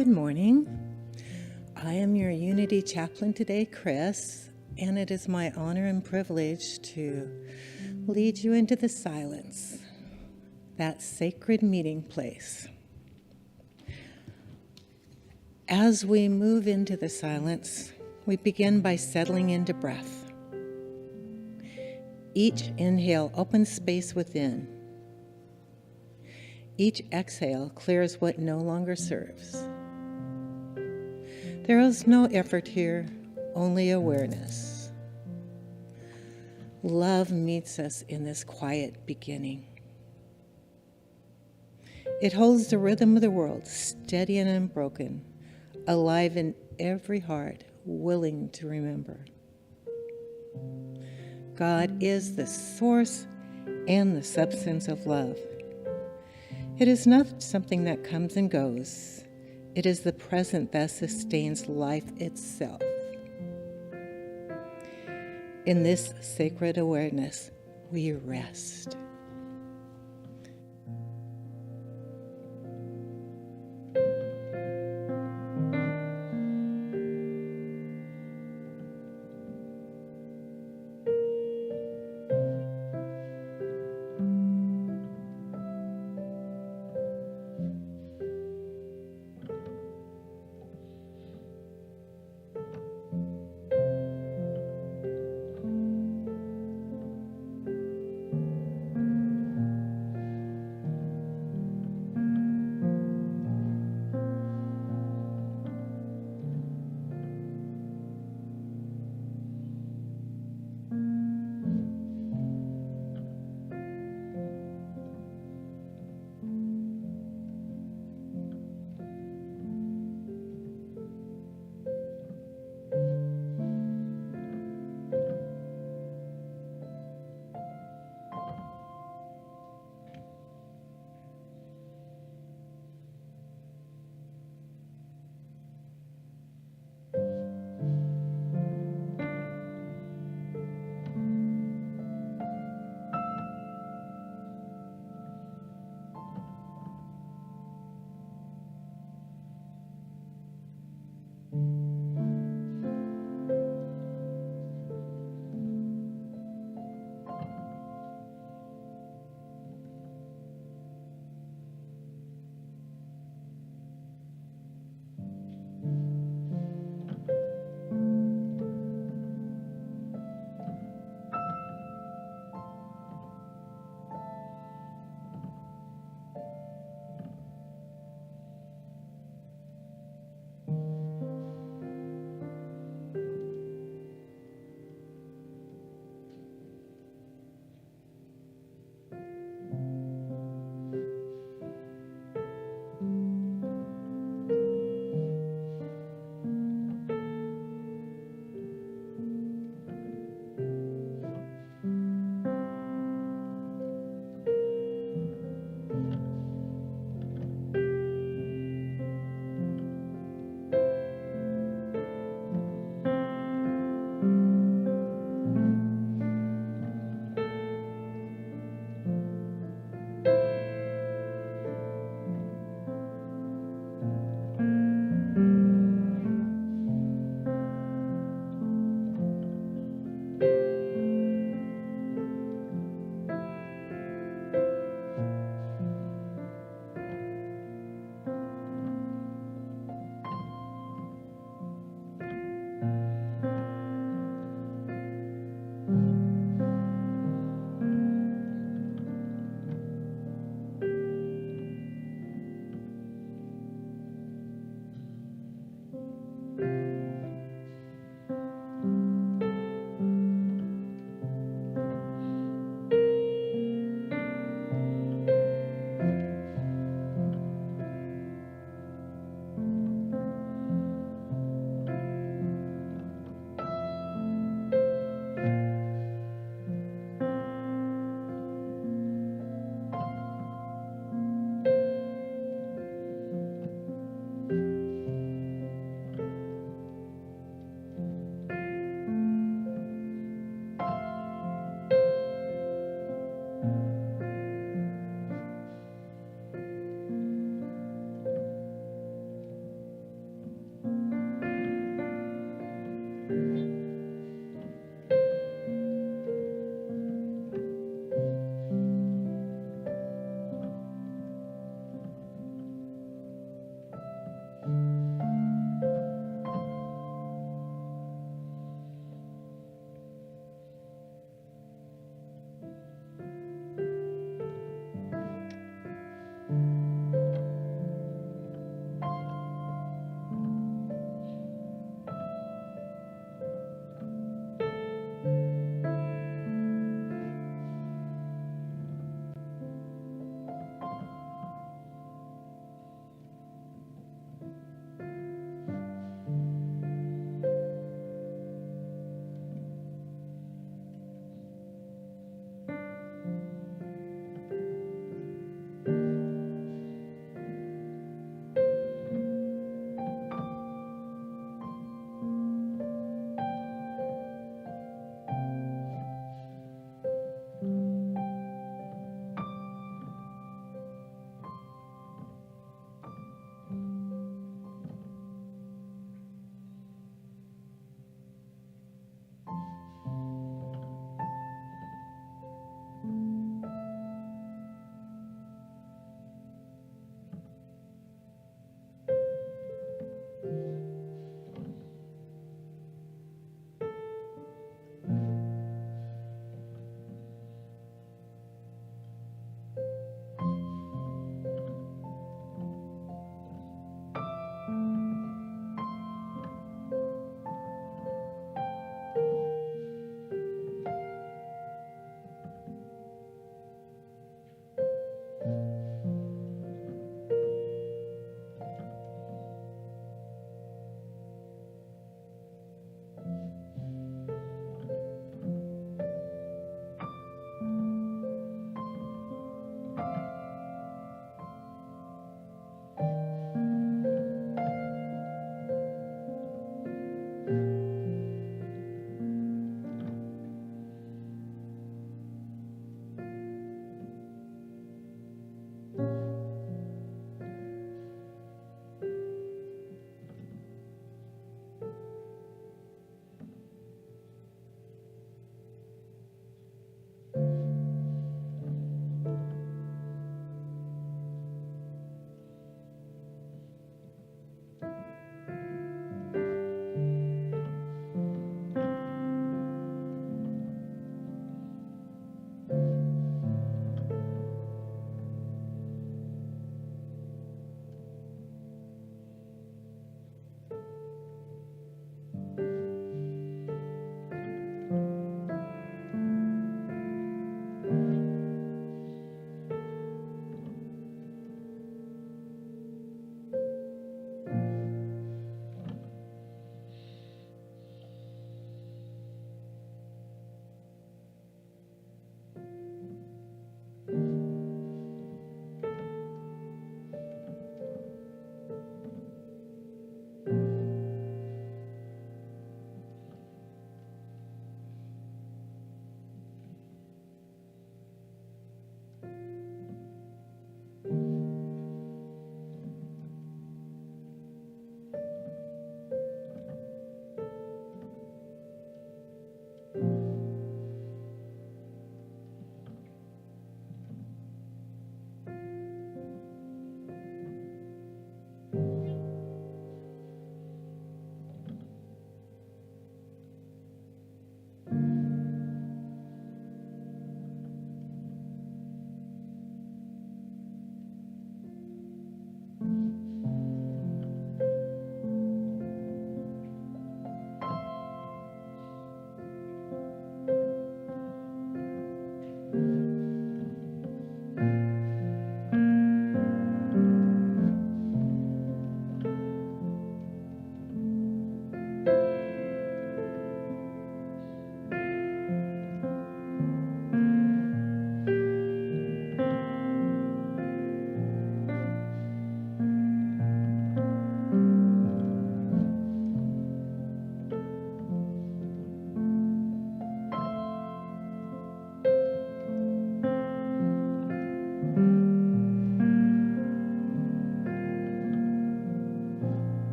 Good morning. I am your Unity Chaplain today, Chris, and it is my honor and privilege to lead you into the silence, that sacred meeting place. As we move into the silence, we begin by settling into breath. Each inhale opens space within. Each exhale clears what no longer serves. There is no effort here, only awareness. Love meets us in this quiet beginning. It holds the rhythm of the world, steady and unbroken, alive in every heart, willing to remember. God is the source and the substance of love. It is not something that comes and goes. It is the present that sustains life itself. In this sacred awareness, we rest.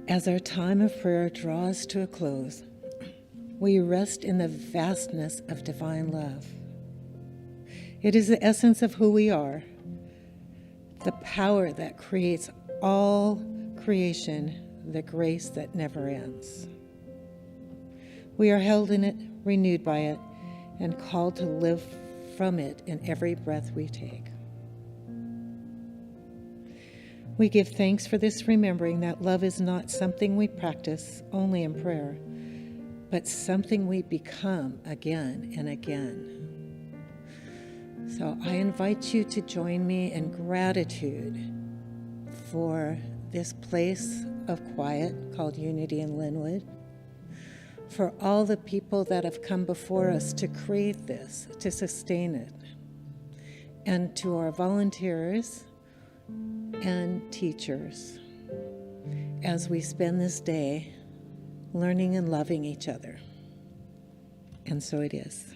As our time of prayer draws to a close, we rest in the vastness of divine love. It is the essence of who we are, the power that creates all creation, the grace that never ends. We are held in it, renewed by it, and called to live from it in every breath we take. We give thanks for this remembering that love is not something we practice only in prayer, but something we become again and again. So I invite you to join me in gratitude for this place of quiet called Unity in Lynnwood, for all the people that have come before us to create this, to sustain it, and to our volunteers and teachers as we spend this day learning and loving each other. And so it is.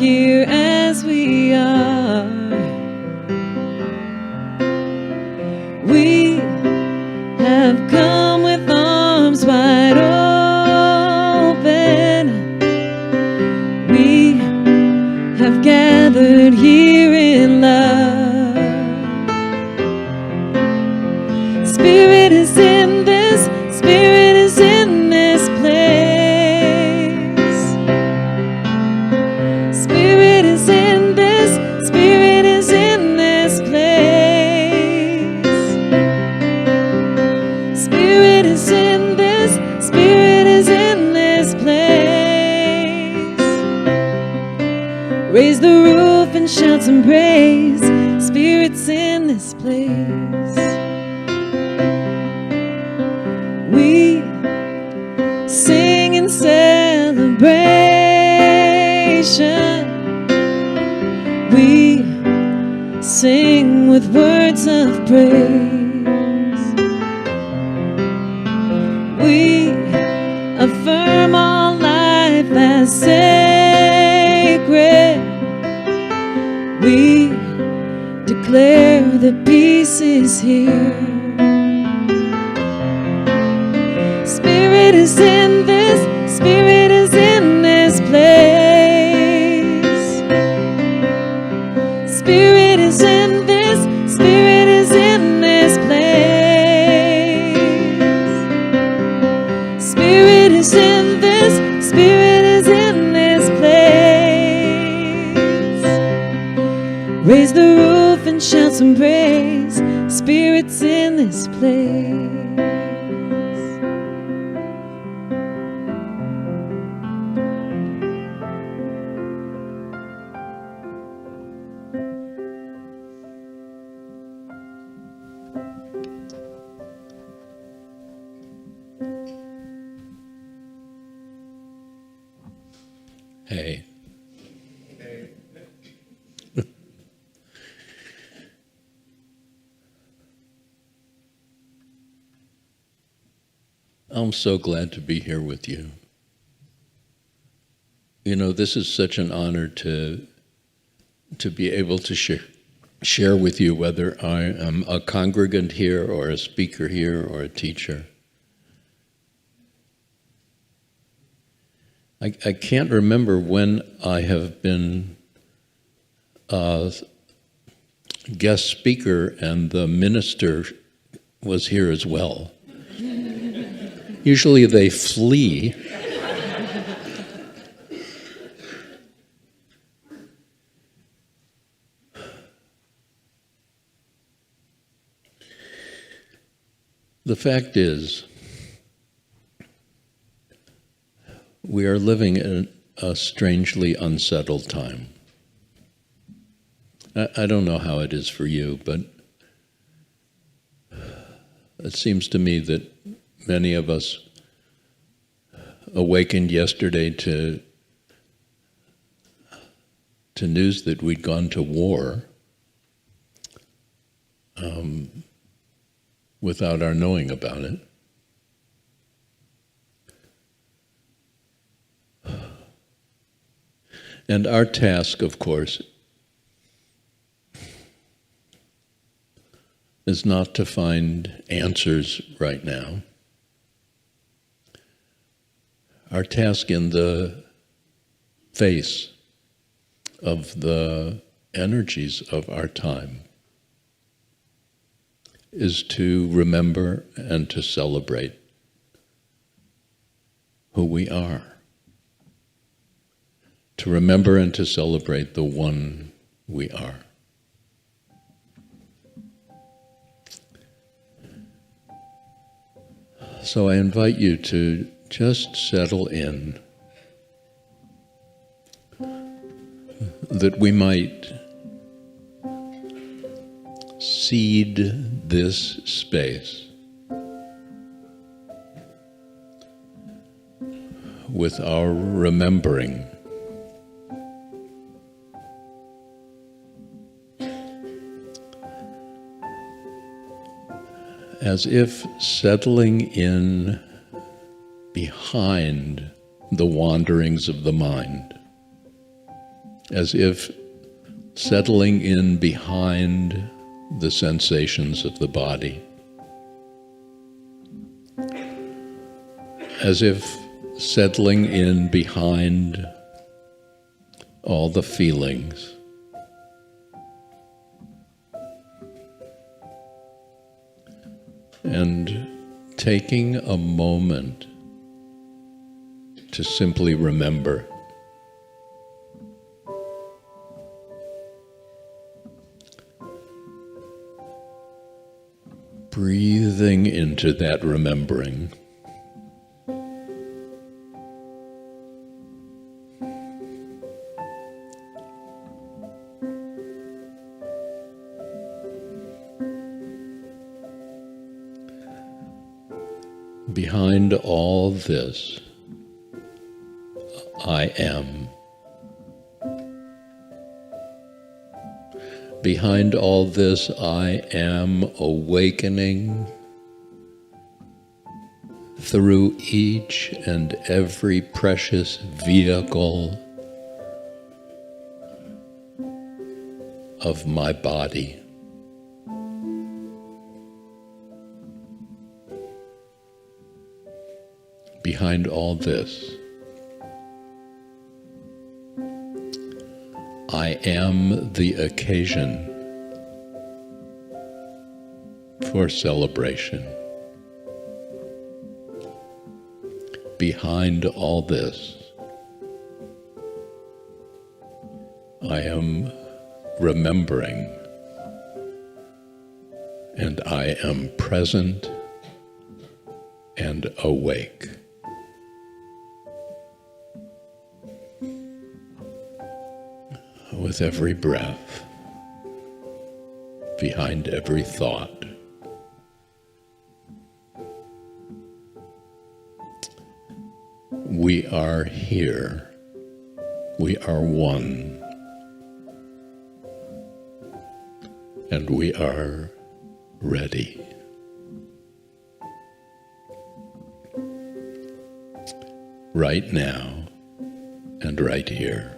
here as we are. We have come with arms wide open. We have gathered here in love. Spirit is in this, Spirit is in this place. Spirit is in this, Spirit is in this place. Spirit is in this, Spirit is in this place. Raise the roof and shout some praise. Spirit's in this place. We sing in celebration. We sing with words of praise. We affirm all life as sacred. We declare that peace is here. Spirit is in this, Spirit is in this place. Spirit is in this, Spirit is in this place. Spirit is in this, Spirit is in this place. Raise the roof and shout some praise. Spirit's in this place. Hey. I'm so glad to be here with you. You know, this is such an honor to be able to share with you, whether I am a congregant here or a speaker here or a teacher. I can't remember when I have been a guest speaker and the minister was here as well. Usually they flee. The fact is, we are living in a strangely unsettled time. I don't know how it is for you, but it seems to me that many of us awakened yesterday to news that we'd gone to war without our knowing about it. And our task, of course, is not to find answers right now. Our task in the face of the energies of our time is to remember and to celebrate who we are. To remember and to celebrate the one we are. So I invite you to just settle in, that we might seed this space with our remembering. As if settling in behind the wanderings of the mind, as if settling in behind the sensations of the body, as if settling in behind all the feelings. And taking a moment to simply remember. Breathing into that remembering. Behind all this, I am. Behind all this, I am awakening through each and every precious vehicle of my body. Behind all this, I am the occasion for celebration. Behind all this, I am remembering, and I am present and awake. With every breath, behind every thought, we are here. We are one. And we are ready. Right now and right here.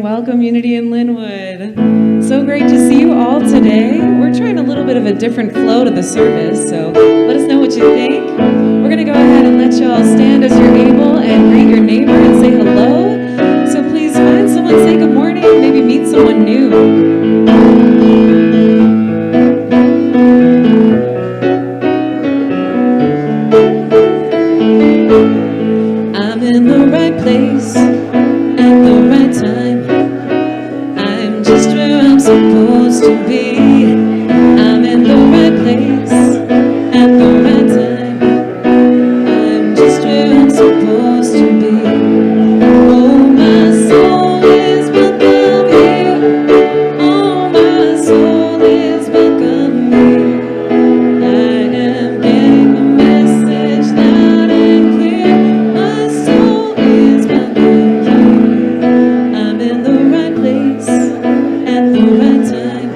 Welcome, Unity in Lynnwood. So great to see you all today. We're trying a little bit of a different flow to the service, so let us know what you think. We're going to go ahead and let y'all stand as you're able and greet your neighbor and say hello. So please find someone, say good morning, maybe meet someone new. I'm in the right place at the right time. Supposed to be. I'm in the right place at the right time. I'm just where I'm supposed to be. Oh, my soul is welcome here. Oh, my soul is welcome here. I am getting the message loud and clear. My soul is welcome here. I'm in the right place at the right time.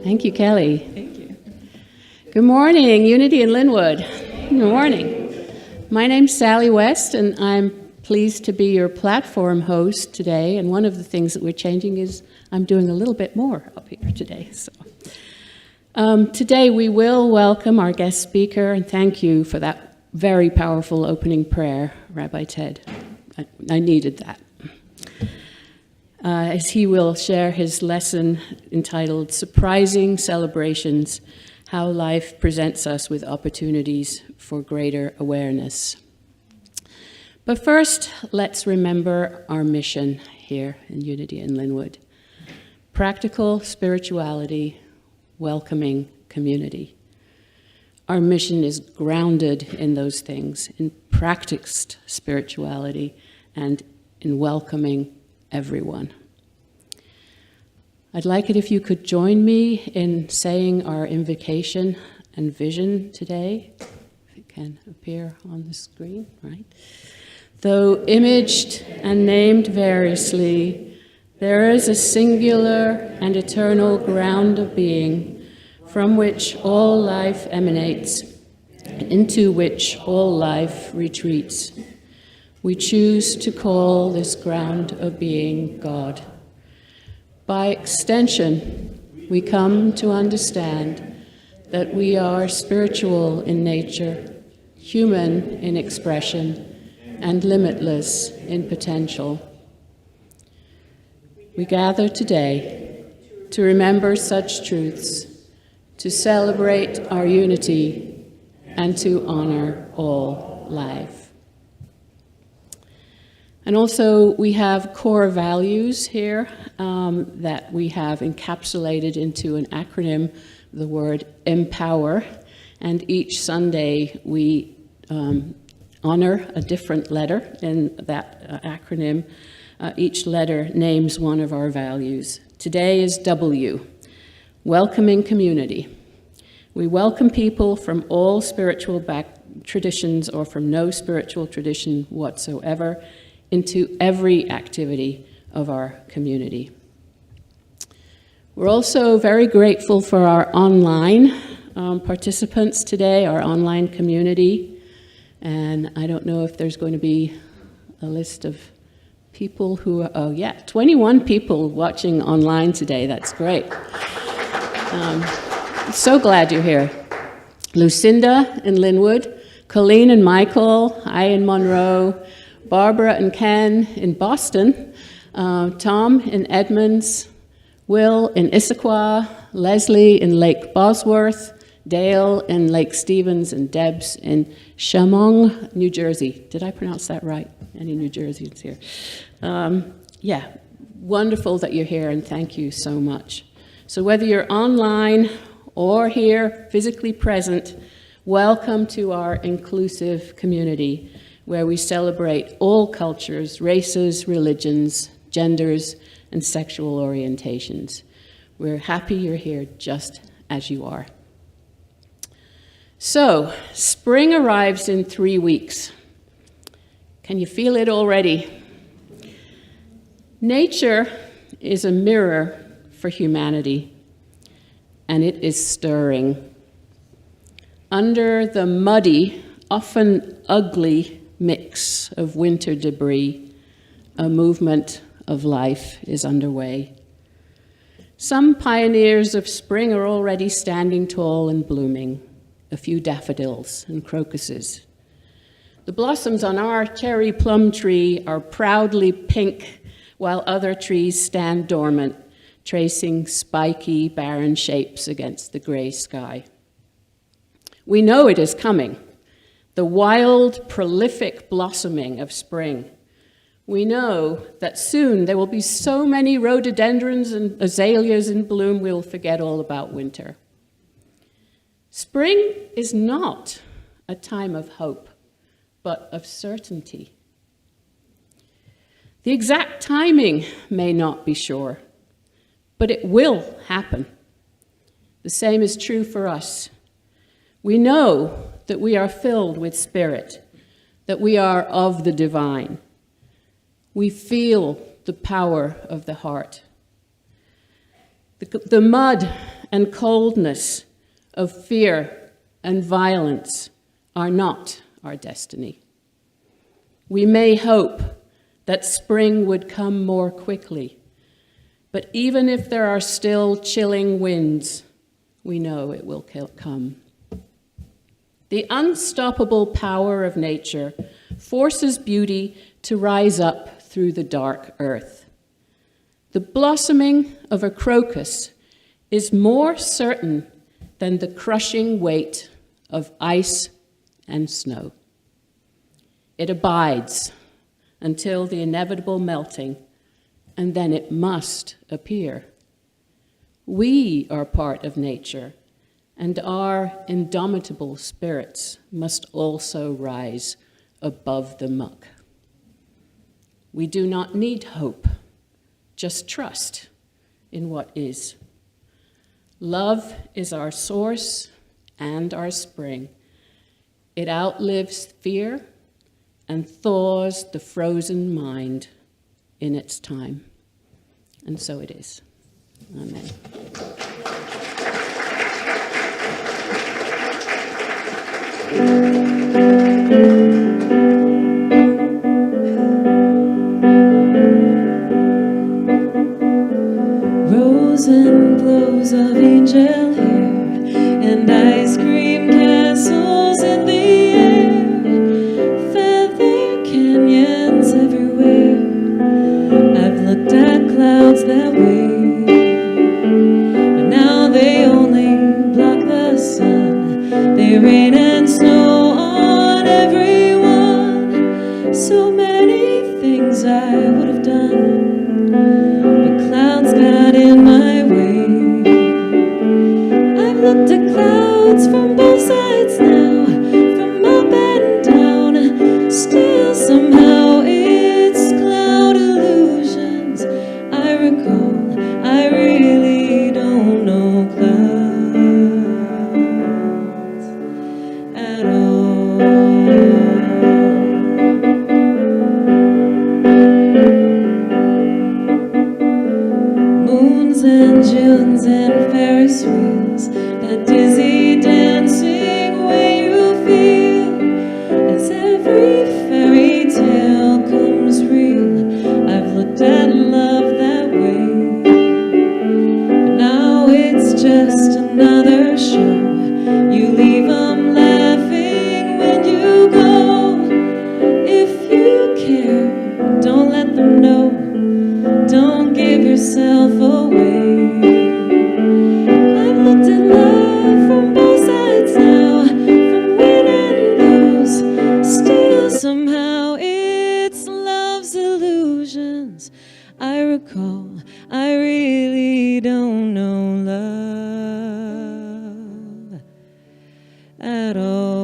Thank you, Kelly. Thank you. Good morning, Unity in Lynnwood. Good morning. My name's Sally West, and I'm pleased to be your platform host today. And one of the things that we're changing is I'm doing a little bit more up here today. So today we will welcome our guest speaker, and thank you for that very powerful opening prayer, Rabbi Ted. I needed that. As he will share his lesson entitled Surprising Celebrations, How Life Presents Us with Opportunities for Greater Awareness. But first, let's remember our mission here in Unity in Lynnwood. Practical spirituality, welcoming community. Our mission is grounded in those things, in practiced spirituality and in welcoming everyone. I'd like it if you could join me in saying our invocation and vision today. If it can appear on the screen, right? Though imaged and named variously, there is a singular and eternal ground of being from which all life emanates, and into which all life retreats. We choose to call this ground of being God. By extension, we come to understand that we are spiritual in nature, human in expression, and limitless in potential. We gather today to remember such truths, to celebrate our unity, and to honor all life. And also, we have core values here that we have encapsulated into an acronym, the word empower. And each Sunday, we honor a different letter in that acronym. Each letter names one of our values. Today is W, welcoming community. We welcome people from all spiritual traditions or from no spiritual tradition whatsoever into every activity of our community. We're also very grateful for our online participants today, our online community. And I don't know if there's going to be a list of people who are, 21 people watching online today. That's great. So glad you're here. Lucinda in Lynnwood, Colleen and Michael, I in Monroe, Barbara and Ken in Boston, Tom in Edmonds, Will in Issaquah, Leslie in Lake Bosworth, Dale in Lake Stevens, and Debs in Shamong, New Jersey. Did I pronounce that right? Any New Jerseyans here? Wonderful that you're here, and thank you so much. So whether you're online or here physically present, welcome to our inclusive community, where we celebrate all cultures, races, religions, genders, and sexual orientations. We're happy you're here just as you are. So, spring arrives in 3 weeks. Can you feel it already? Nature is a mirror for humanity, and it is stirring. Under the muddy, often ugly mix of winter debris, a movement of life is underway. Some pioneers of spring are already standing tall and blooming, a few daffodils and crocuses. The blossoms on our cherry plum tree are proudly pink, while other trees stand dormant, tracing spiky, barren shapes against the gray sky. We know it is coming. The wild, prolific blossoming of spring. We know that soon there will be so many rhododendrons and azaleas in bloom we'll forget all about winter. Spring is not a time of hope, but of certainty. The exact timing may not be sure, but it will happen. The same is true for us. We know that we are filled with spirit, that we are of the divine. We feel the power of the heart. The mud and coldness, of fear and violence are not our destiny. We may hope that spring would come more quickly, but even if there are still chilling winds, we know it will come. The unstoppable power of nature forces beauty to rise up through the dark earth. The blossoming of a crocus is more certain than the crushing weight of ice and snow. It abides until the inevitable melting, and then it must appear. We are part of nature, and our indomitable spirits must also rise above the muck. We do not need hope, just trust in what is. Love is our source and our spring. It outlives fear and thaws the frozen mind in its time. And so it is. Amen. Rose and glows of angel hair and ice cream castles in the air, feather canyons everywhere. I've looked at clouds that way, but now they only block the sun. They rain and snow on everyone. So many things I would have done, but clouds got in my way. I've looked at clouds from both sides now, from up and down. Still somehow it's cloud illusions I recall. I really don't know clouds at all. Moons and Junes and Ferris wheels, that dizzy dancing way you feel as every fairy tale comes real. I've looked at love that way, but now it's just another show. You leave 'em laughing when you go. If you care, don't let them know. Don't give yourself away. I've looked at love from both sides now, from win and lose. Still somehow it's love's illusions I recall. I really don't know love at all.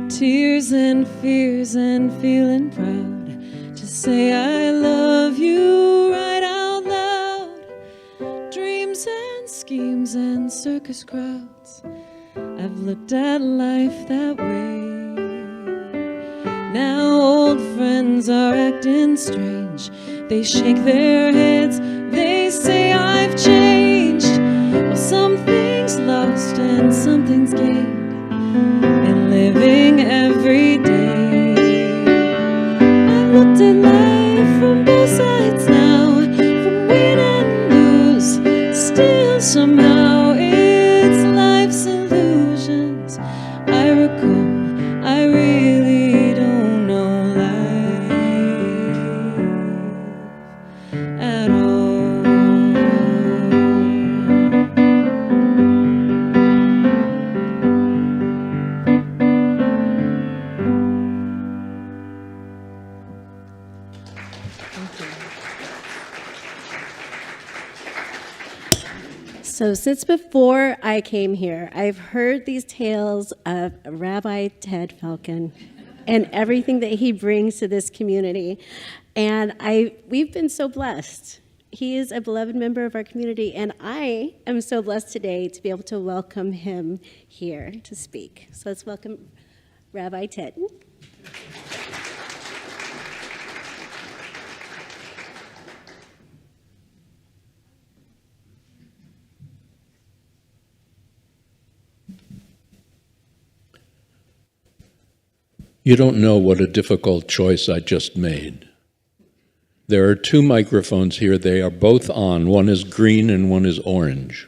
Tears and fears and feeling proud to say I love you right out loud. Dreams and schemes and circus crowds, I've looked at life that way. Now old friends are acting strange. They shake their heads, they say I've changed. Well, something's lost and something's gained in living every day. I've looked at life from both sides now, from win and lose. Still somehow it's life's illusions I recall. I really don't know life at all. So since before I came here, I've heard these tales of Rabbi Ted Falcon and everything that he brings to this community. And we've been so blessed. He is a beloved member of our community, and I am so blessed today to be able to welcome him here to speak. So let's welcome Rabbi Ted. You don't know what a difficult choice I just made. There are two microphones here. They are both on. One is green and one is orange.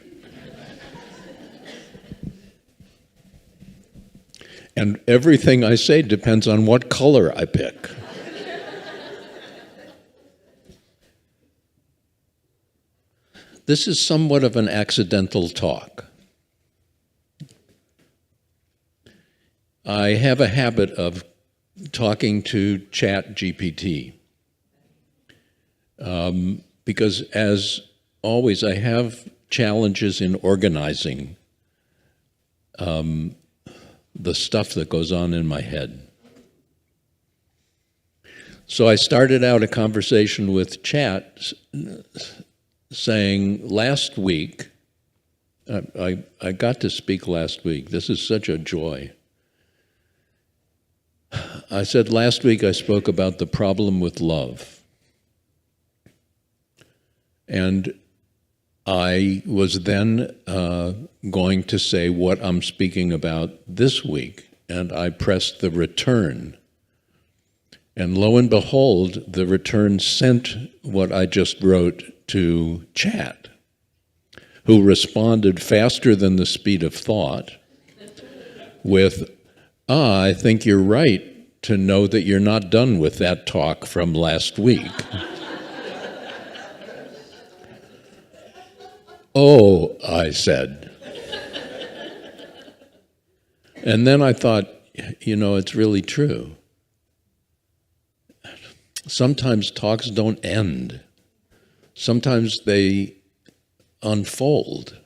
And everything I say depends on what color I pick. This is somewhat of an accidental talk. I have a habit of talking to ChatGPT because, as always, I have challenges in organizing the stuff that goes on in my head. So I started out a conversation with Chat saying last week, I got to speak last week. This is such a joy. I said last week I spoke about the problem with love. And I was then going to say what I'm speaking about this week, and I pressed the return. And lo and behold, the return sent what I just wrote to Chat, who responded faster than the speed of thought with, I think you're right to know that you're not done with that talk from last week. Oh, I said. And then I thought, it's really true. Sometimes talks don't end. Sometimes they unfold.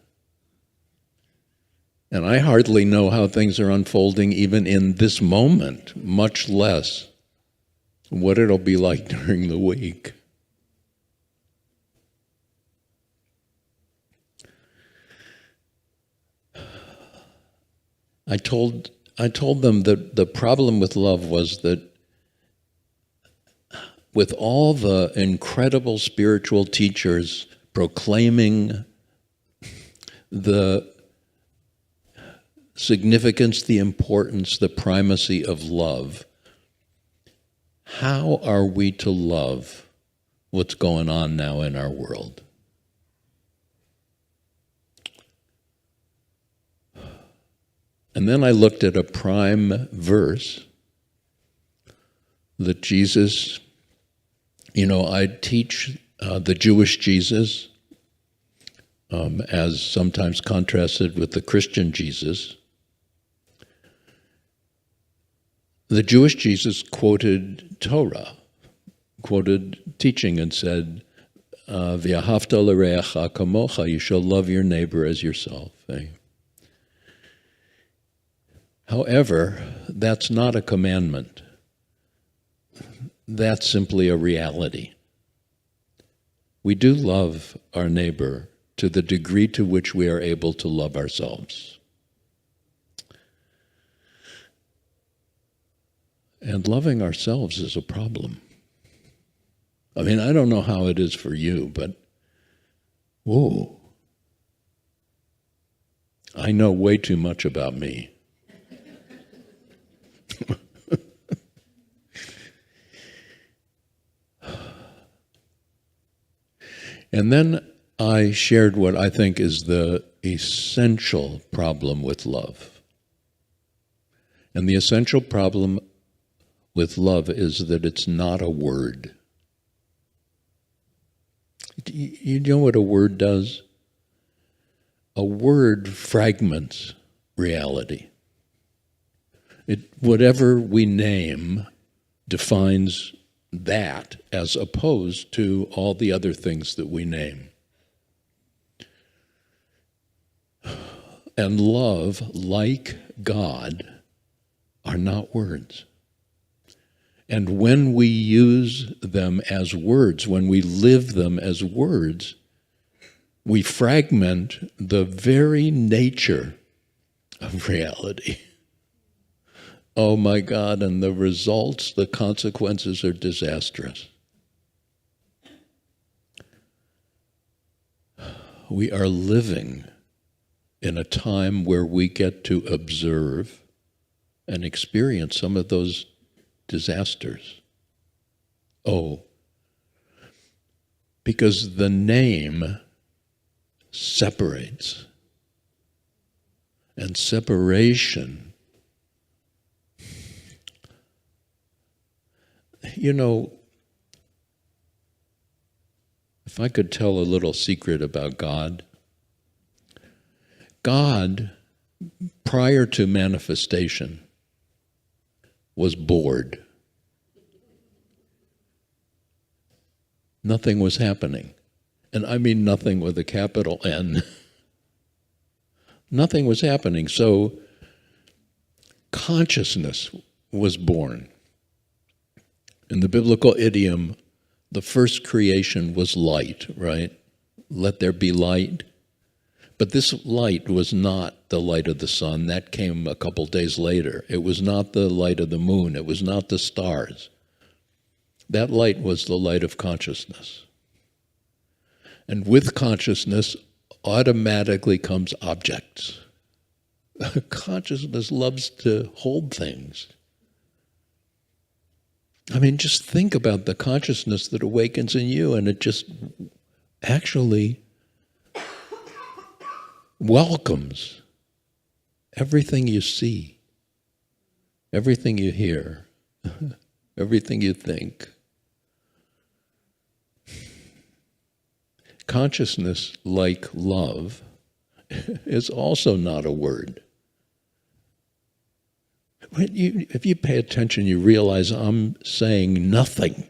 And I hardly know how things are unfolding even in this moment, much less what it'll be like during the week. I told them that the problem with love was that with all the incredible spiritual teachers proclaiming the significance, the importance, the primacy of love, how are we to love what's going on now in our world? And then I looked at a prime verse that Jesus, I teach the Jewish Jesus as sometimes contrasted with the Christian Jesus. The Jewish Jesus quoted Torah, quoted teaching and said, V'ahavta l'reacha kamocha, you shall love your neighbor as yourself. However, that's not a commandment. That's simply a reality. We do love our neighbor to the degree to which we are able to love ourselves. And loving ourselves is a problem. I mean, I don't know how it is for you, but whoa. I know way too much about me. And then I shared what I think is the essential problem with love. And the essential problem with love is that it's not a word. You know what a word does? A word fragments reality. Whatever we name defines that as opposed to all the other things that we name. And love, like God, are not words. And when we use them as words, when we live them as words, we fragment the very nature of reality. Oh my God, and the results, the consequences are disastrous. We are living in a time where we get to observe and experience some of those disasters. Oh, because the name separates. And separation, you know, if I could tell a little secret about God, God, prior to manifestation, was bored. Nothing was happening. And I mean nothing with a capital N. Nothing was happening. So consciousness was born. In the biblical idiom, the first creation was light, right? Let there be light. But this light was not the light of the sun. That came a couple days later. It was not the light of the moon. It was not the stars. That light was the light of consciousness. And with consciousness automatically comes objects. Consciousness loves to hold things. I mean, just think about the consciousness that awakens in you, and it just actually welcomes everything you see, everything you hear, everything you think. Consciousness, like love, is also not a word. If you pay attention, you realize I'm saying nothing.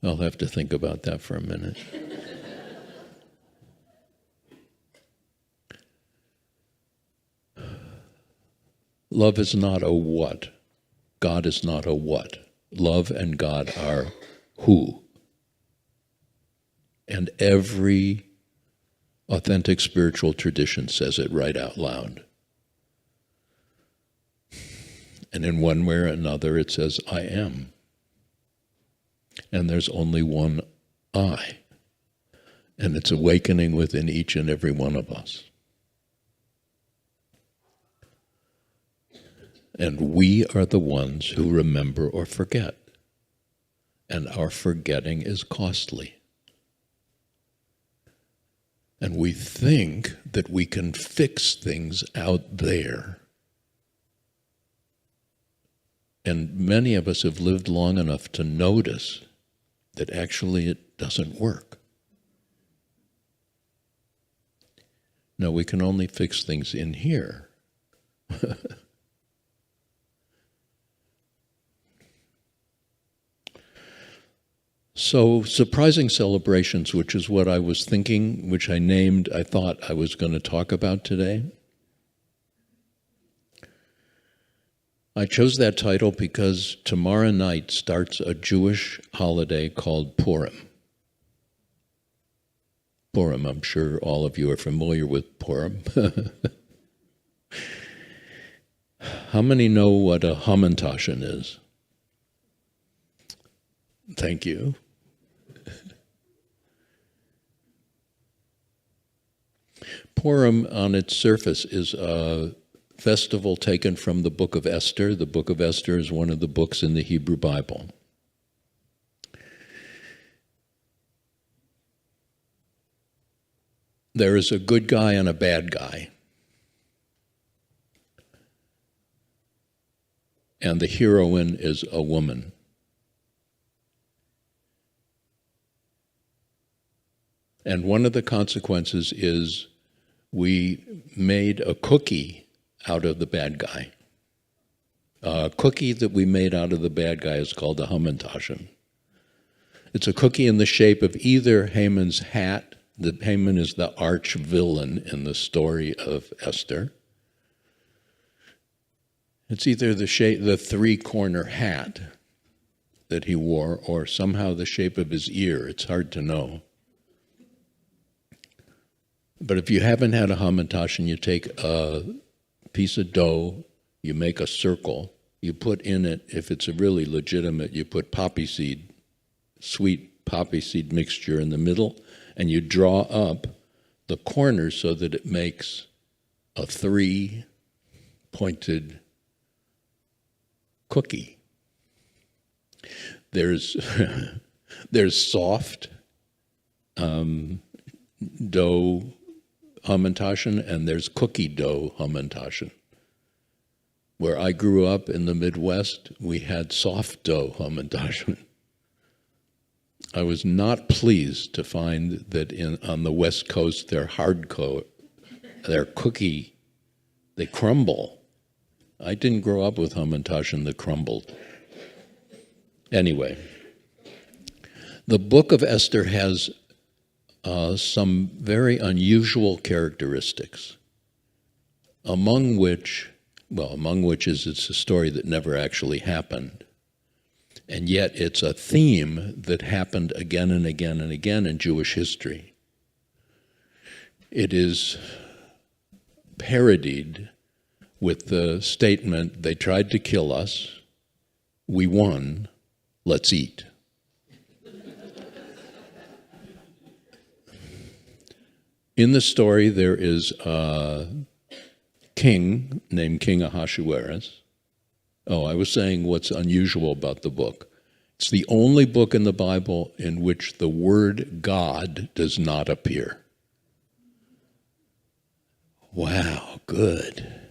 I'll have to think about that for a minute. Love is not a what. God is not a what. Love and God are who. And every authentic spiritual tradition says it right out loud. And in one way or another, it says, I am. And there's only one I. And it's awakening within each and every one of us. And we are the ones who remember or forget. And our forgetting is costly. And we think that we can fix things out there. And many of us have lived long enough to notice that actually it doesn't work. No, we can only fix things in here. So, surprising celebrations, which is what I was thinking, which I named, I thought I was going to talk about today. I chose that title because tomorrow night starts a Jewish holiday called Purim. Purim, I'm sure all of you are familiar with Purim. How many know what a hamantaschen is? Thank you. Purim, on its surface, is a festival taken from the book of Esther. The book of Esther is one of the books in the Hebrew Bible. There is a good guy and a bad guy. And the heroine is a woman. And one of the consequences is we made a cookie out of the bad guy. A cookie that we made out of the bad guy is called a hamantaschen. It's a cookie in the shape of either Haman's hat. Haman is the arch villain in the story of Esther. It's either the three-corner hat that he wore, or somehow the shape of his ear. It's hard to know. But if you haven't had a hamantaschen, you take a piece of dough, you make a circle, you put in it, if it's a really legitimate, you put poppy seed, sweet poppy seed mixture in the middle, and you draw up the corners so that it makes a three-pointed cookie. There's soft dough Hamantaschen, and there's cookie dough Hamantaschen. Where I grew up in the Midwest, we had soft dough Hamantaschen. I was not pleased to find that on the West Coast they're they're cookie, they crumble. I didn't grow up with Hamantaschen that crumbled. Anyway, the book of Esther has some very unusual characteristics, among which is it's a story that never actually happened. And yet it's a theme that happened again and again and again in Jewish history. It is parodied with the statement, they tried to kill us, we won, let's eat. In the story, there is a king named King Ahasuerus. Oh, I was saying what's unusual about the book. It's the only book in the Bible in which the word God does not appear. Wow, good.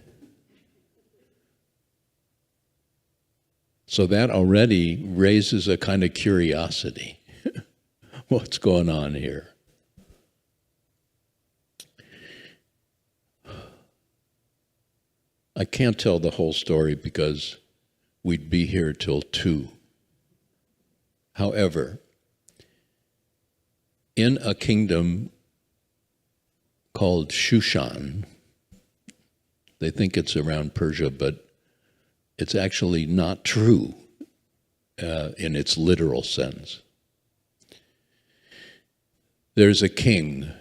So that already raises a kind of curiosity. What's going on here? I can't tell the whole story because we'd be here till 2. However, in a kingdom called Shushan, they think it's around Persia, but it's actually not true in its literal sense. There's a king.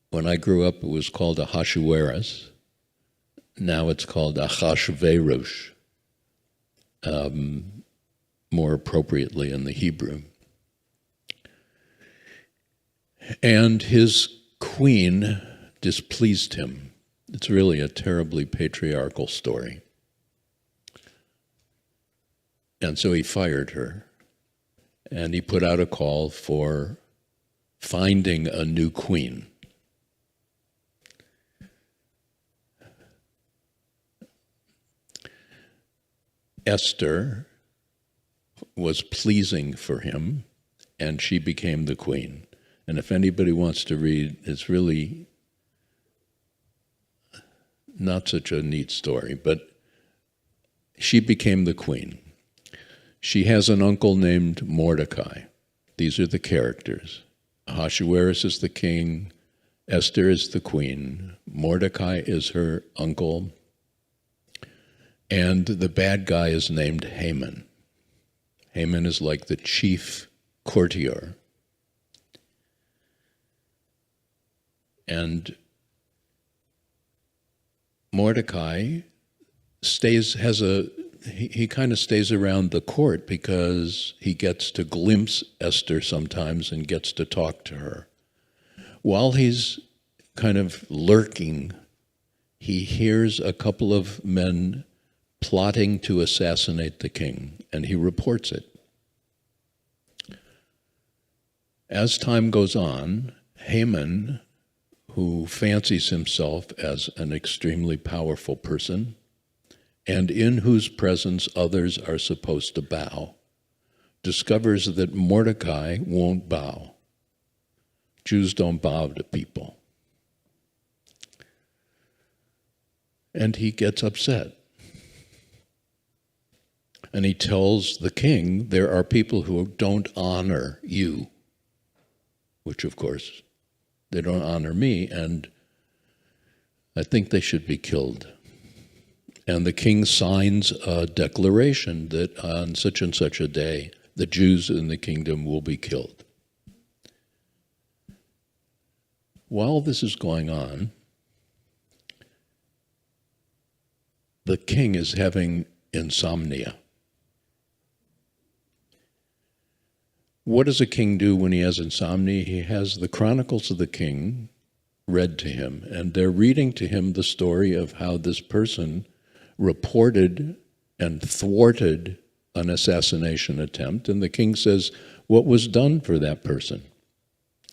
When I grew up, it was called Ahasuerus. Now it's called Achashverosh, more appropriately in the Hebrew. And his queen displeased him. It's really a terribly patriarchal story. And so he fired her, and he put out a call for finding a new queen. Esther was pleasing for him, and she became the queen. And if anybody wants to read, it's really not such a neat story, but she became the queen. She has an uncle named Mordecai. These are the characters. Ahasuerus is the king, Esther is the queen, Mordecai is her uncle, and the bad guy is named Haman. Haman is like the chief courtier. And Mordecai he kind of stays around the court because he gets to glimpse Esther sometimes and gets to talk to her. While he's kind of lurking, he hears a couple of men plotting to assassinate the king, and he reports it. As time goes on, Haman, who fancies himself as an extremely powerful person, and in whose presence others are supposed to bow, discovers that Mordecai won't bow. Jews don't bow to people. And he gets upset. And he tells the king, there are people who don't honor you, which of course, they don't honor me, and I think they should be killed. And the king signs a declaration that on such and such a day, the Jews in the kingdom will be killed. While this is going on, the king is having insomnia. What does a king do when he has insomnia? He has the Chronicles of the King, read to him, and they're reading to him the story of how this person reported and thwarted an assassination attempt, and the king says, what was done for that person?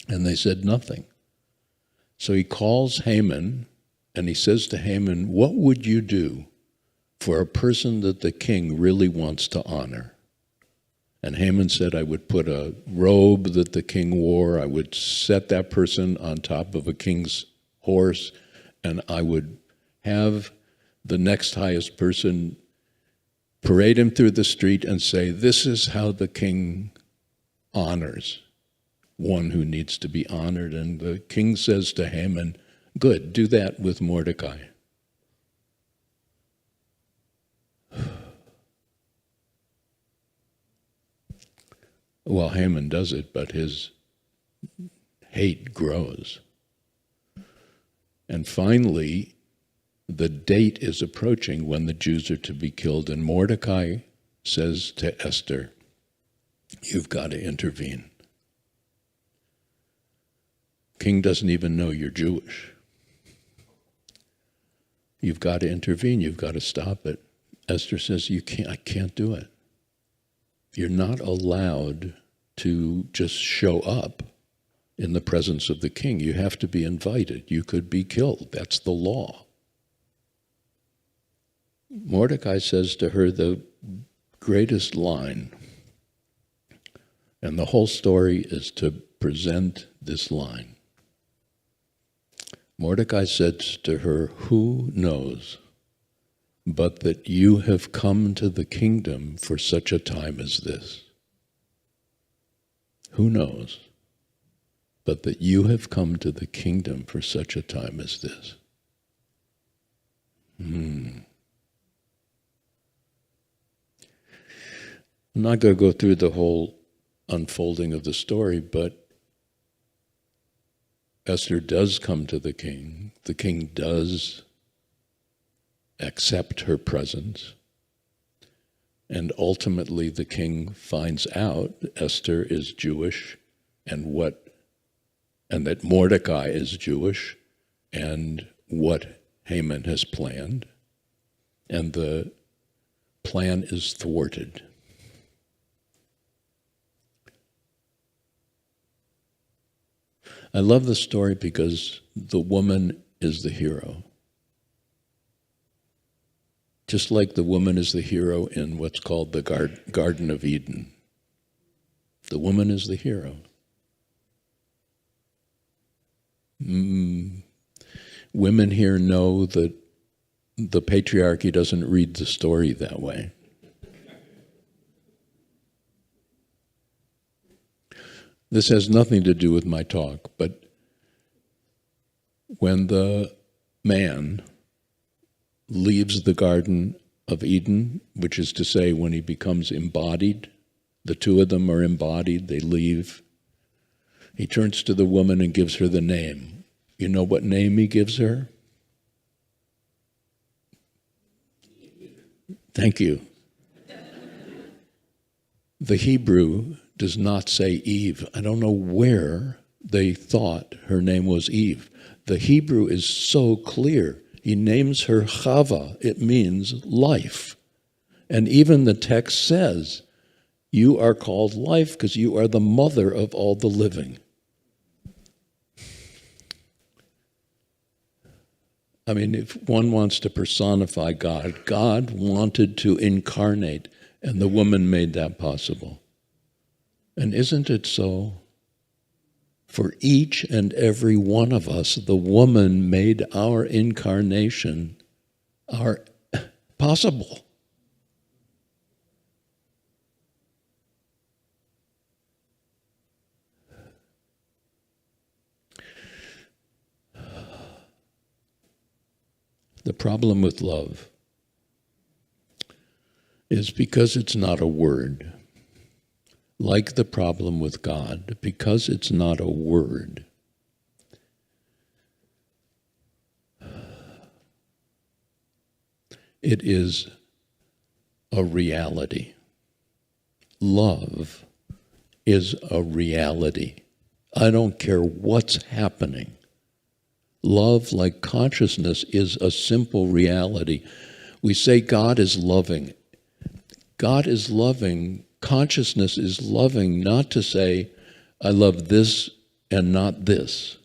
And they said, nothing. So he calls Haman, and he says to Haman, what would you do for a person that the king really wants to honor? And Haman said, I would put a robe that the king wore, I would set that person on top of a king's horse, and I would have the next highest person parade him through the street and say, this is how the king honors one who needs to be honored. And the king says to Haman, good, do that with Mordecai. Well, Haman does it, but his hate grows. And finally, the date is approaching when the Jews are to be killed, and Mordecai says to Esther, you've got to intervene. King doesn't even know you're Jewish. You've got to intervene, you've got to stop it. Esther says, I can't do it. You're not allowed to just show up in the presence of the king. You have to be invited. You could be killed. That's the law. Mordecai says to her the greatest line, and the whole story is to present this line. Mordecai says to her, who knows but that you have come to the kingdom for such a time as this? Who knows but that you have come to the kingdom for such a time as this? I'm not going to go through the whole unfolding of the story, but Esther does come to the king. The king does accept her presence. And ultimately the king finds out Esther is Jewish and that Mordecai is Jewish and what Haman has planned. And the plan is thwarted. I love the story because the woman is the hero. Just like the woman is the hero in what's called the Garden of Eden. The woman is the hero. Women here know that the patriarchy doesn't read the story that way. This has nothing to do with my talk, but when the man leaves the Garden of Eden, which is to say when he becomes embodied, the two of them are embodied, they leave. He turns to the woman and gives her the name. You know what name he gives her? Thank you. The Hebrew does not say Eve. I don't know where they thought her name was Eve. The Hebrew is so clear. He names her Chava. It means life. And even the text says, you are called life because you are the mother of all the living. I mean, if one wants to personify God, God wanted to incarnate, and the woman made that possible. And isn't it so? For each and every one of us, the woman made our incarnation possible. The problem with love is because it's not a word. Like the problem with God, because it's not a word, it is a reality. Love is a reality. I don't care what's happening. Love, like consciousness, is a simple reality. We say God is loving. God is loving. Consciousness is loving, not to say, I love this and not this.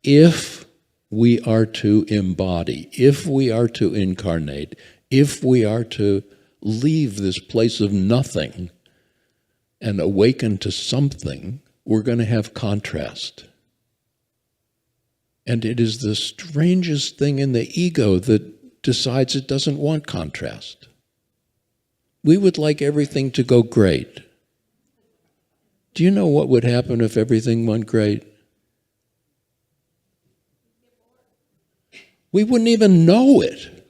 If we are to embody, if we are to incarnate, if we are to leave this place of nothing and awaken to something, we're going to have contrast. And it is the strangest thing in the ego that decides it doesn't want contrast. We would like everything to go great. Do you know what would happen if everything went great? We wouldn't even know it.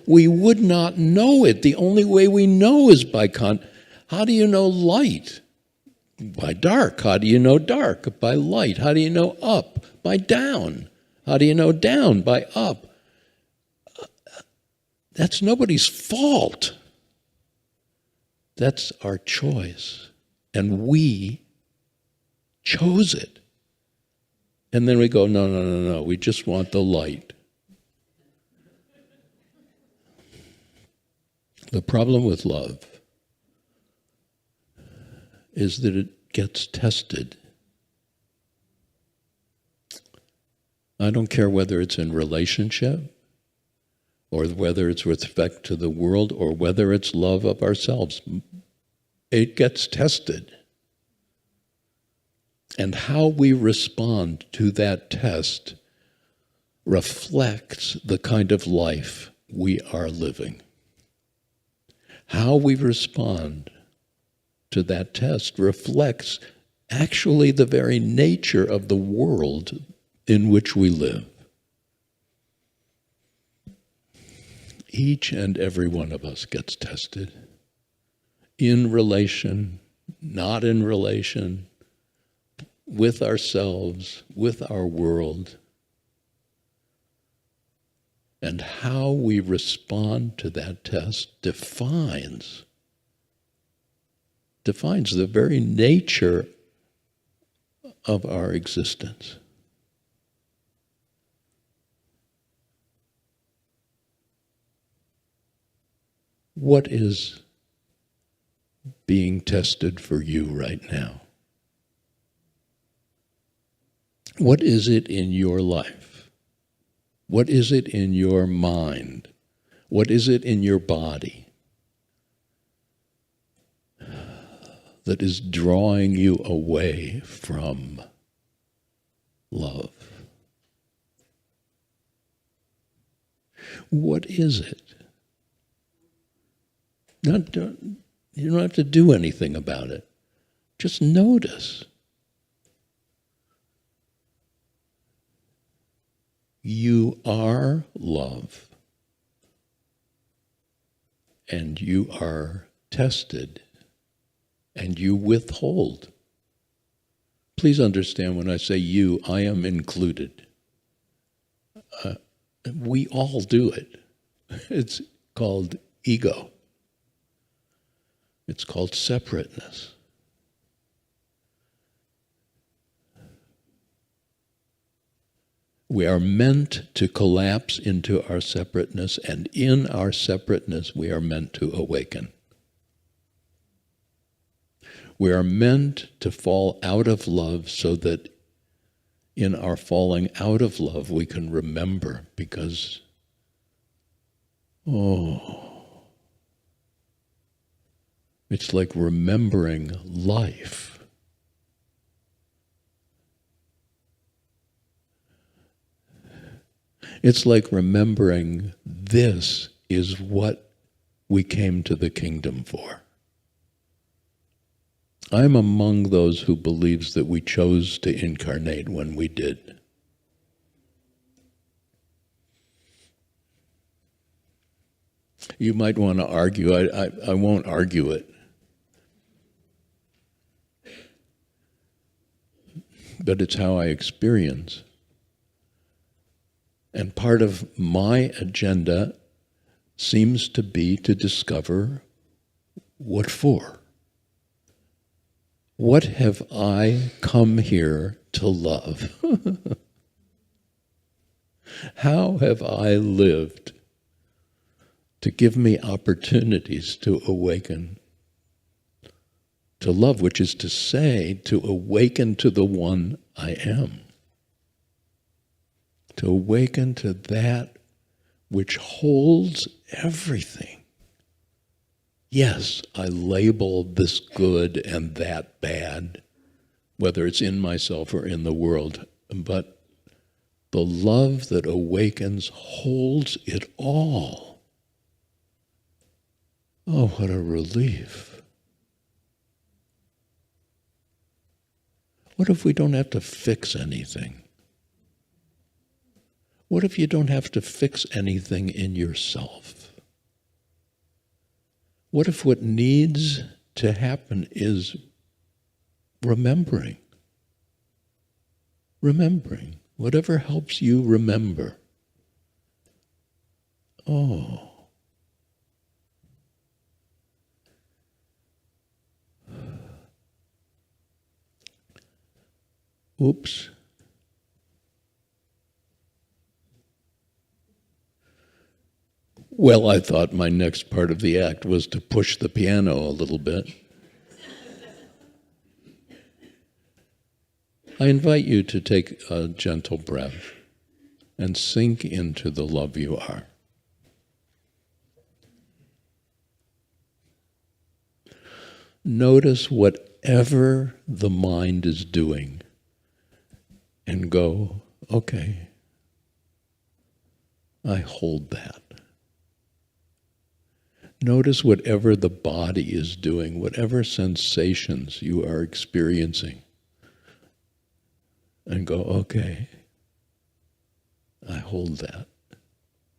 We would not know it. The only way we know is by How do you know light? By dark. How do you know dark? By light. How do you know up? By down. How do you know down? By up. That's nobody's fault. That's our choice. And we chose it. And then we go, no, we just want the light. The problem with love is that it gets tested. I don't care whether it's in relationship, or whether it's with respect to the world, or whether it's love of ourselves. It gets tested. And how we respond to that test reflects the kind of life we are living. How we respond to that test reflects actually the very nature of the world in which we live. Each and every one of us gets tested. In relation, not in relation, with ourselves, with our world. And how we respond to that test defines the very nature of our existence. What is being tested for you right now? What is it in your life? What is it in your mind? What is it in your body that is drawing you away from love? What is it? You don't have to do anything about it. Just notice. You are love, and you are tested, and you withhold. Please understand when I say you, I am included. We all do it. It's called ego. It's called separateness. We are meant to collapse into our separateness, and in our separateness we are meant to awaken. We are meant to fall out of love so that in our falling out of love we can remember, because, it's like remembering life. It's like remembering this is what we came to the kingdom for. I'm among those who believes that we chose to incarnate when we did. You might want to argue. I won't argue it. But it's how I experience. And part of my agenda seems to be to discover what for. What have I come here to love? How have I lived to give me opportunities to awaken to love, which is to say, to awaken to the one I am, to awaken to that which holds everything. Yes, I label this good and that bad, whether it's in myself or in the world, but the love that awakens holds it all. Oh, what a relief. What if we don't have to fix anything? What if you don't have to fix anything in yourself? What if what needs to happen is remembering? Remembering. Whatever helps you remember. Oh. Oops. Well, I thought my next part of the act was to push the piano a little bit. I invite you to take a gentle breath and sink into the love you are. Notice whatever the mind is doing and go, okay, I hold that. Notice whatever the body is doing, whatever sensations you are experiencing, and go, okay, I hold that.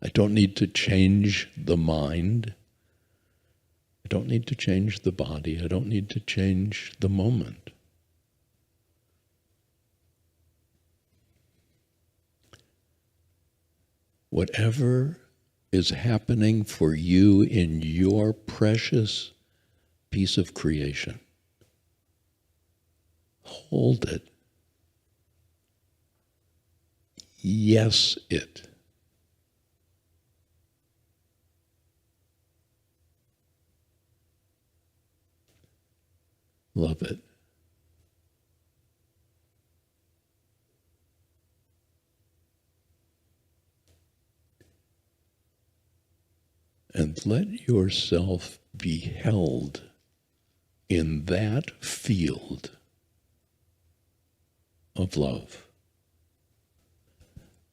I don't need to change the mind. I don't need to change the body. I don't need to change the moment. Whatever is happening for you in your precious piece of creation, hold it. Yes, it. Love it. And let yourself be held in that field of love.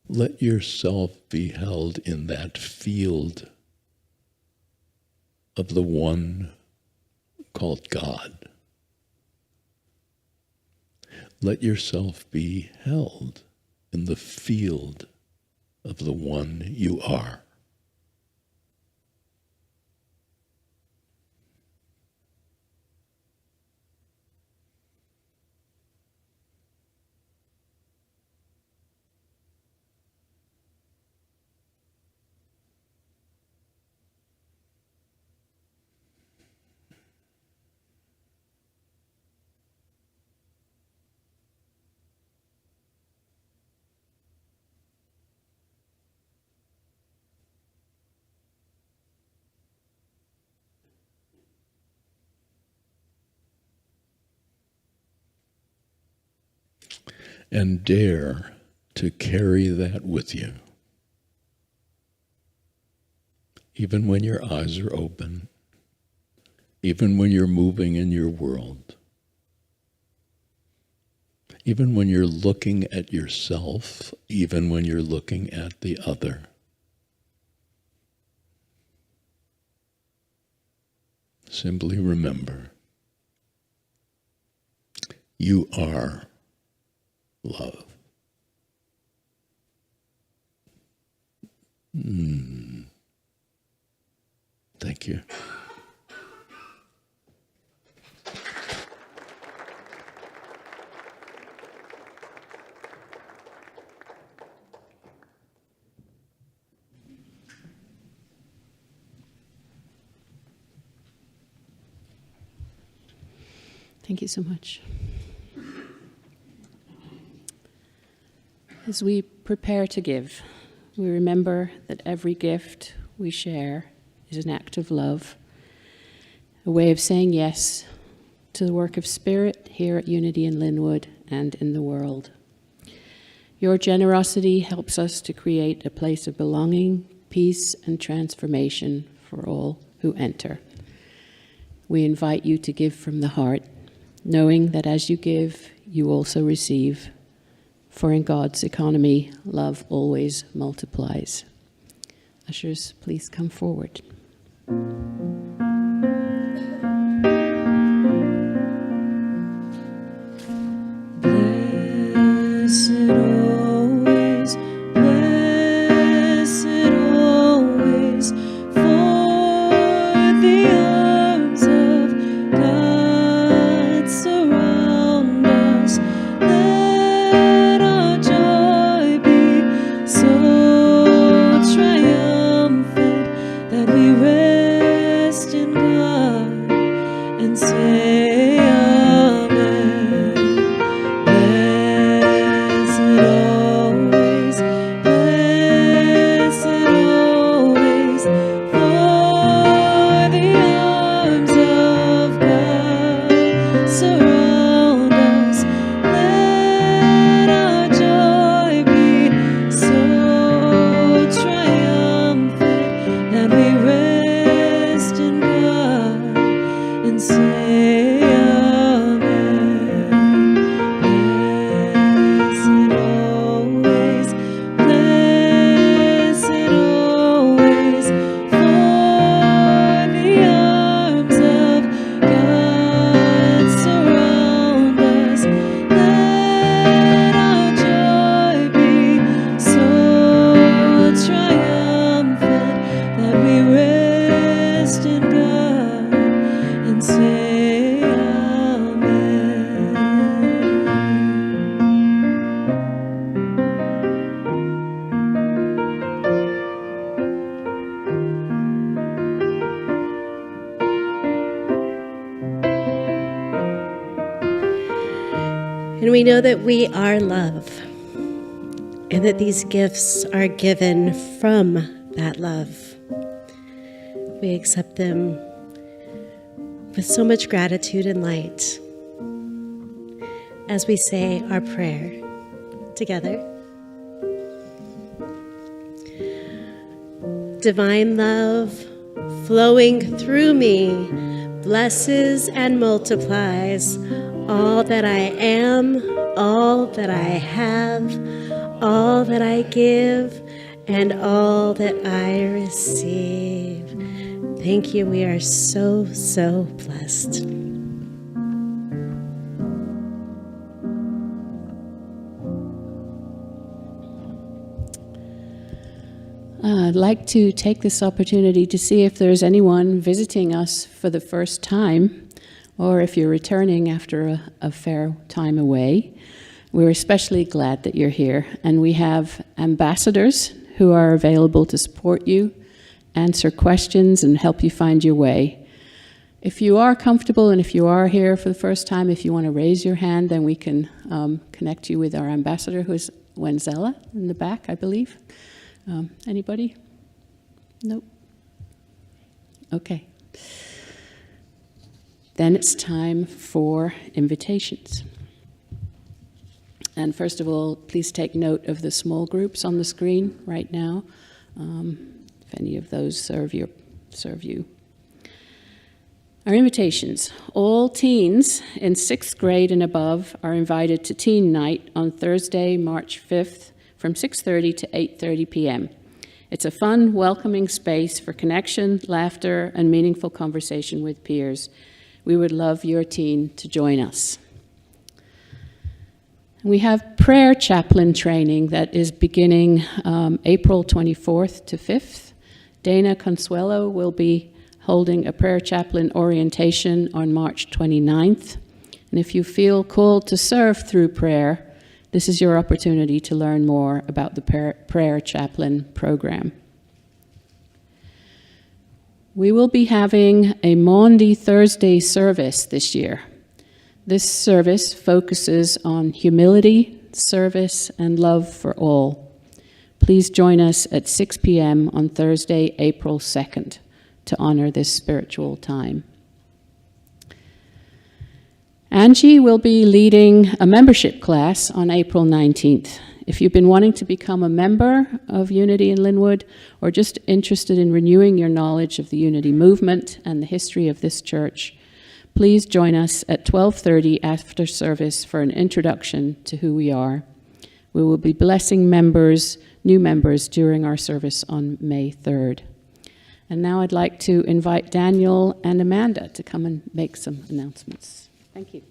Let yourself be held in that field of the one called God. Let yourself be held in the field of the one you are. And dare to carry that with you. Even when your eyes are open, even when you're moving in your world, even when you're looking at yourself, even when you're looking at the other. Simply remember, you are love. Thank you. Thank you so much. As we prepare to give, we remember that every gift we share is an act of love, a way of saying yes to the work of Spirit here at Unity in Lynnwood and in the world. Your generosity helps us to create a place of belonging, peace, and transformation for all who enter. We invite you to give from the heart, knowing that as you give, you also receive. For in God's economy, love always multiplies. Ushers, please come forward. Blessed always, blessed always, for the arms of God surround us. Let our joy be so triumphant that we rest in God and say Amen. Blessed always, for the arms of God surround us. Let our joy be so triumphant that we rest in God and say Amen. Blessed always, for the arms of God surround us. Let our joy be so triumphant that we rest in God and say Amen. And we know that we are love, and that these gifts are given from that love. We accept them with so much gratitude and light as we say our prayer together. Divine love flowing through me blesses and multiplies all that I am, all that I have, all that I give, and all that I receive. Thank you. We are so, so blessed. I'd like to take this opportunity to see if there's anyone visiting us for the first time, or if you're returning after a fair time away. We're especially glad that you're here, and we have ambassadors who are available to support you, answer questions, and help you find your way. If you are comfortable and if you are here for the first time, if you want to raise your hand, then we can connect you with our ambassador, who's Wenzela in the back, I believe. Anybody? Nope. Okay. Then it's time for invitations. And first of all, please take note of the small groups on the screen right now, if any of those serve you. Our invitations. All teens in 6th grade and above are invited to Teen Night on Thursday, March 5th from 6:30 to 8:30 p.m. It's a fun, welcoming space for connection, laughter, and meaningful conversation with peers. We would love your teen to join us. We have prayer chaplain training that is beginning April 24th to 5th. Dana Consuelo will be holding a prayer chaplain orientation on March 29th. And if you feel called to serve through prayer, this is your opportunity to learn more about the prayer chaplain program. We will be having a Maundy Thursday service this year. This service focuses on humility, service, and love for all. Please join us at 6 p.m. on Thursday, April 2nd, to honor this spiritual time. Angie will be leading a membership class on April 19th. If you've been wanting to become a member of Unity in Lynnwood, or just interested in renewing your knowledge of the Unity movement and the history of this church, please join us at 12:30 after service for an introduction to who we are. We will be blessing new members during our service on May 3rd. And now I'd like to invite Daniel and Amanda to come and make some announcements. Thank you.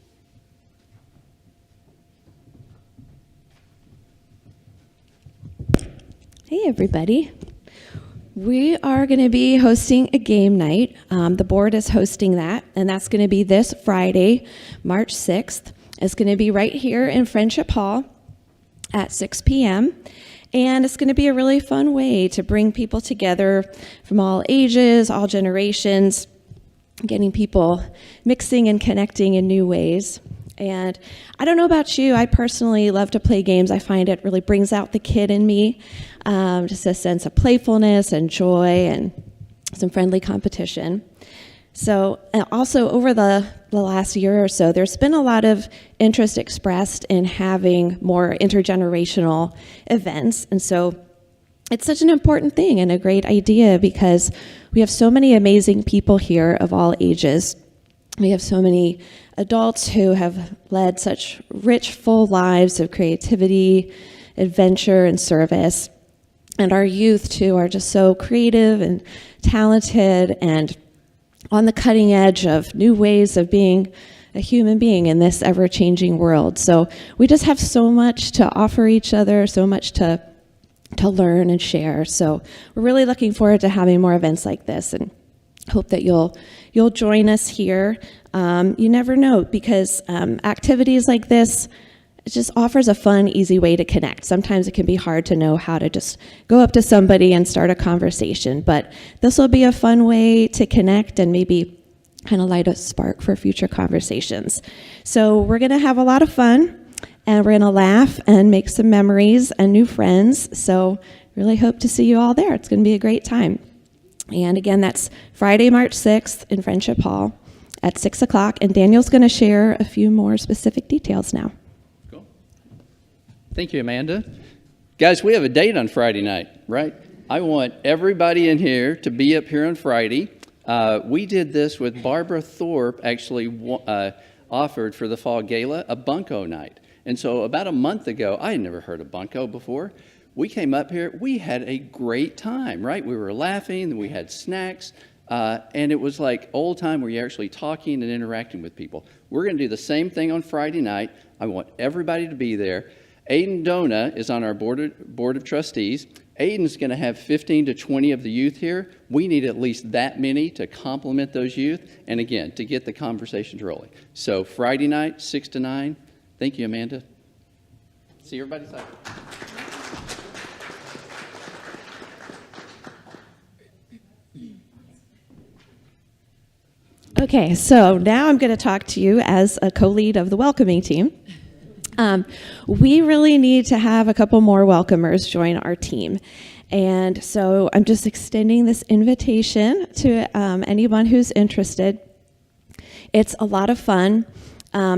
Hey, everybody. We are going to be hosting a game night. The board is hosting that, and that's going to be this Friday, March 6th. It's going to be right here in Friendship Hall at 6 p.m., and it's going to be a really fun way to bring people together from all ages, all generations, getting people mixing and connecting in new ways. And I don't know about you, I personally love to play games. I find it really brings out the kid in me, just a sense of playfulness and joy and some friendly competition. So also over the last year or so, there's been a lot of interest expressed in having more intergenerational events. And so it's such an important thing and a great idea because we have so many amazing people here of all ages. We have so many adults who have led such rich, full lives of creativity, adventure, and service. And our youth, too, are just so creative and talented and on the cutting edge of new ways of being a human being in this ever-changing world. So we just have so much to offer each other, so much to learn and share. So we're really looking forward to having more events like this and hope that you'll join us here. You never know, because activities like this, it just offers a fun, easy way to connect. Sometimes it can be hard to know how to just go up to somebody and start a conversation, but this will be a fun way to connect and maybe kind of light a spark for future conversations. So we're going to have a lot of fun, and we're going to laugh and make some memories and new friends. So really hope to see you all there. It's going to be a great time. And again, that's Friday, March 6th in Friendship Hall at 6 o'clock. And Daniel's going to share a few more specific details now. Cool. Thank you, Amanda. Guys, we have a date on Friday night, right? I want everybody in here to be up here on Friday. We did this with Barbara Thorpe, actually offered for the Fall Gala a bunco night. And so about a month ago, I had never heard of bunco before. We came up here, we had a great time, right? We were laughing, we had snacks, and it was like old time where you're actually talking and interacting with people. We're going to do the same thing on Friday night. I want everybody to be there. Aiden Dona is on our board of trustees. Aiden's going to have 15 to 20 of the youth here. We need at least that many to complement those youth, and again, to get the conversations rolling. So Friday night, 6 to 9. Thank you, Amanda. See everybody Saturday. Okay, so now I'm going to talk to you as a co-lead of the welcoming team. We really need to have a couple more welcomers join our team. And so I'm just extending this invitation to anyone who's interested. It's a lot of fun.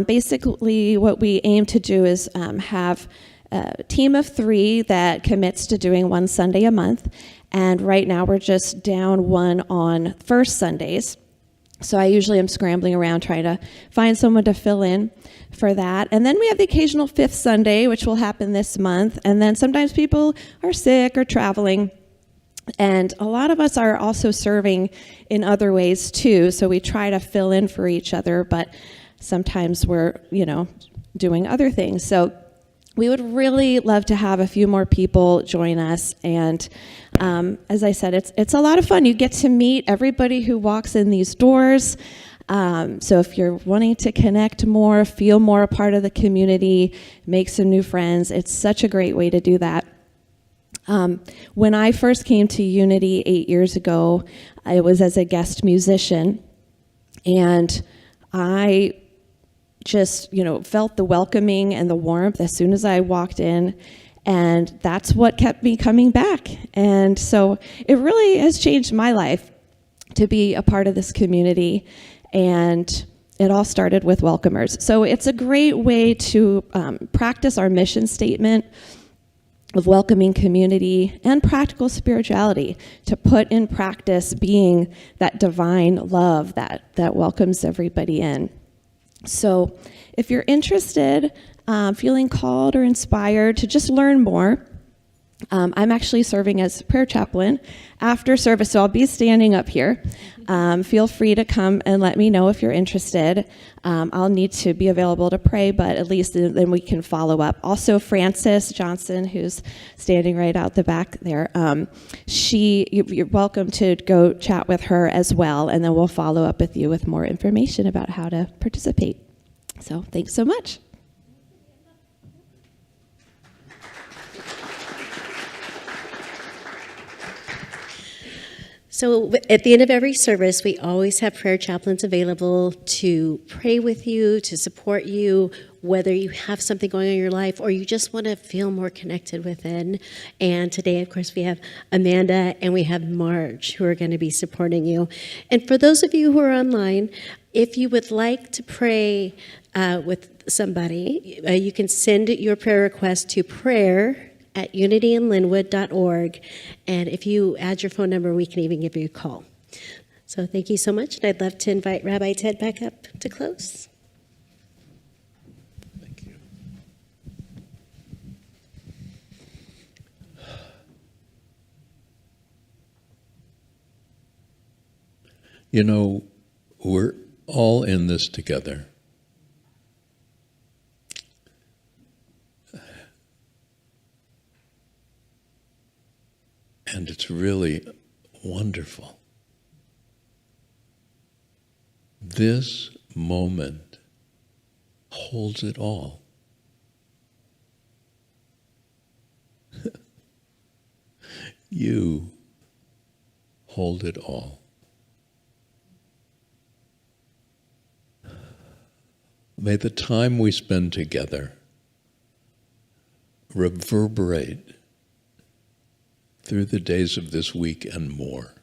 Basically, what we aim to do is have a team of 3 that commits to doing one Sunday a month. And right now we're just down one on first Sundays. So I usually am scrambling around trying to find someone to fill in for that. And then we have the occasional 5th Sunday, which will happen this month. And then sometimes people are sick or traveling. And a lot of us are also serving in other ways too. So we try to fill in for each other, but sometimes we're, doing other things. So we would really love to have a few more people join us. And as I said, it's a lot of fun. You get to meet everybody who walks in these doors. So if you're wanting to connect more, feel more a part of the community, make some new friends, it's such a great way to do that. When I first came to Unity 8 years ago, I was as a guest musician. And I just, felt the welcoming and the warmth as soon as I walked in. And that's what kept me coming back. And so it really has changed my life to be a part of this community. And it all started with welcomers. So it's a great way to practice our mission statement of welcoming community and practical spirituality, to put in practice being that divine love that welcomes everybody in. So if you're interested, feeling called or inspired to just learn more, I'm actually serving as prayer chaplain after service, so I'll be standing up here. Feel free to come and let me know if you're interested. I'll need to be available to pray, but at least then we can follow up. Also, Frances Johnson, who's standing right out the back there, you're welcome to go chat with her as well, and then we'll follow up with you with more information about how to participate. So thanks so much. So at the end of every service, we always have prayer chaplains available to pray with you, to support you, whether you have something going on in your life or you just want to feel more connected within. And today, of course, we have Amanda and we have Marge who are going to be supporting you. And for those of you who are online, if you would like to pray with somebody, you can send your prayer request to prayer@unityinlynnwood.org. And if you add your phone number, we can even give you a call. So thank you so much. And I'd love to invite Rabbi Ted back up to close. Thank you. We're all in this together. And it's really wonderful. This moment holds it all. You hold it all. May the time we spend together reverberate through the days of this week and more.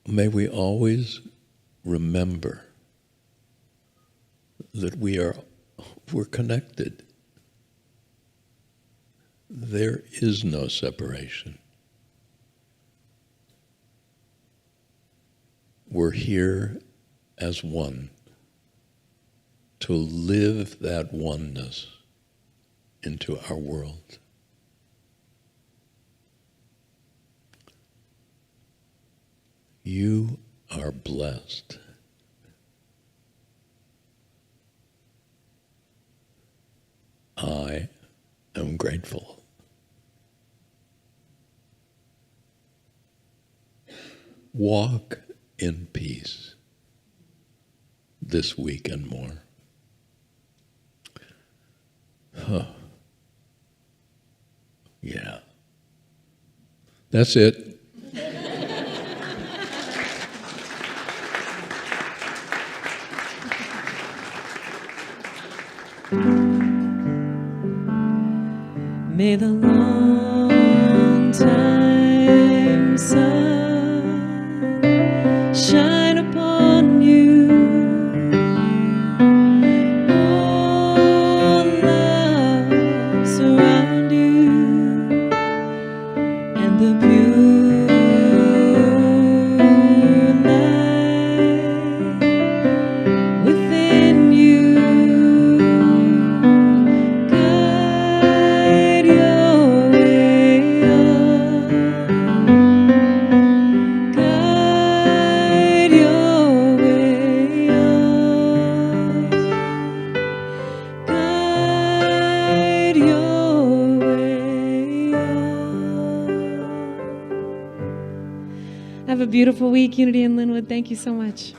May we always remember that we're connected. There is no separation. We're here as one to live that oneness into our world. You are blessed. I am grateful. Walk in peace this week and more. Yeah. That's it. May the long time sun shine upon you. All love surround you, and the pure light within you guide your way on. Guide your way on. Guide your way on. Have a beautiful week, Unity in Lynnwood. Thank you so much.